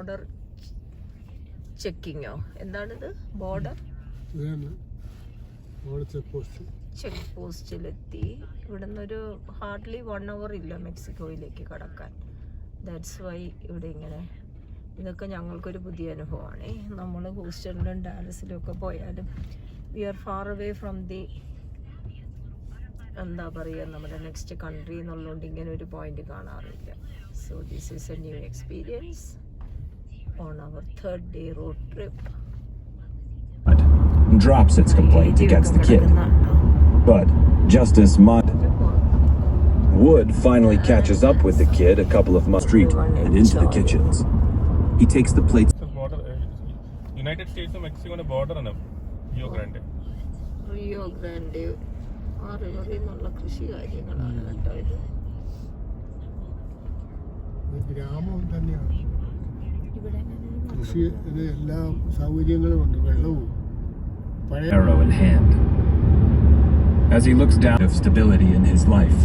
Border ചെക്കിങ്ങോ എന്താണിത്? Border check പോസ്റ്റിലെത്തി. ഇവിടെ നിന്നൊരു ഹാർഡ്ലി 1 hour ഇല്ല മെക്സിക്കോയിലേക്ക് കടക്കാൻ. ദാറ്റ്സ് വൈ ഇവിടെ ഇങ്ങനെ. ഇതൊക്കെ ഞങ്ങൾക്കൊരു പുതിയ അനുഭവമാണ്. നമ്മൾ ഹൂസ്റ്റണിലും ഡാലസിലും ഒക്കെ പോയാലും we are far away from the എന്താ പറയുക നമ്മുടെ നെക്സ്റ്റ് കൺട്രി എന്നുള്ളതുകൊണ്ട് ഇങ്ങനെ ഒരു പോയിന്റ് കാണാറില്ല. So this is a new experience on our 3rd day road trip. Drops its complaint against the kid. But Justice Wood finally catches up with the kid a couple of months street and into the kitchens. He takes the plates. United States and Mexico border ആണ് Rio Grande. Rio Grande ആ റിവറിൽ നിന്നുള്ള കൃഷി കാര്യങ്ങളാണ് കേട്ടോ ഇത്. ഗ്രാമം തന്നെയാണ്. കൃഷി എല്ലാ സൗകര്യങ്ങളും ഉണ്ട്, വെള്ളവും. Arrow in hand. As he looks down of stability in his life,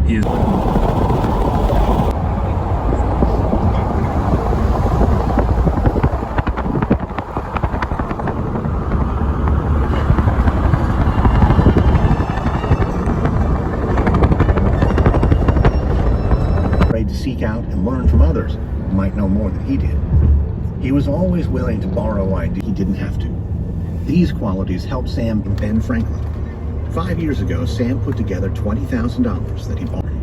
he is afraid to seek out and learn from others who might know more than he did. He was always willing to borrow ideas he didn't have to. These qualities helped Sam and Ben Franklin. 5 years ago, Sam put together $20,000 that he borrowed.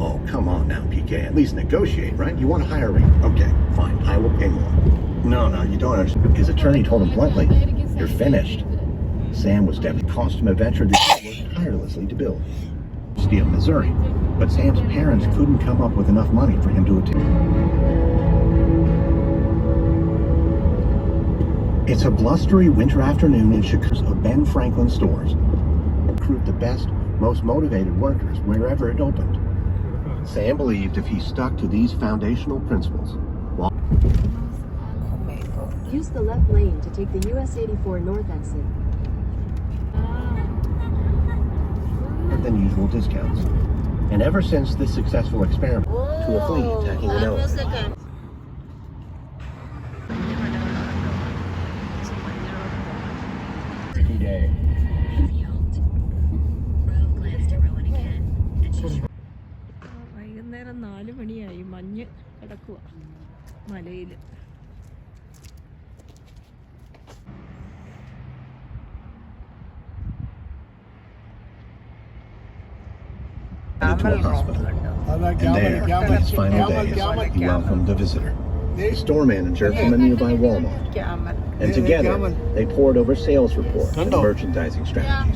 Oh, come on now, PK. At least negotiate, right? You want a higher rate? Okay, fine. I will pay more. No, you don't understand. His attorney told him bluntly, "You're finished." Sam was devastated. It cost him a venture that he worked tirelessly to build. Steel, Missouri. But Sam's parents couldn't come up with enough money for him to attend. It's a blustery winter afternoon in Chicago of Ben Franklin stores. Recruit the best, most motivated workers wherever it opened. Sam believed if he stuck to these foundational principles, use the left lane to take the US 84 north exit. than usual discounts. And ever since this successful experiment, to a fleet attacking an elephant. വൈകുന്നേരം 4 മണിയായി. മഞ്ഞ് കിടക്കുക മലയിൽ. And there, in his final days, he welcomed a visitor, a store manager from a nearby Walmart. And together, they pored over sales reports and merchandising strategies.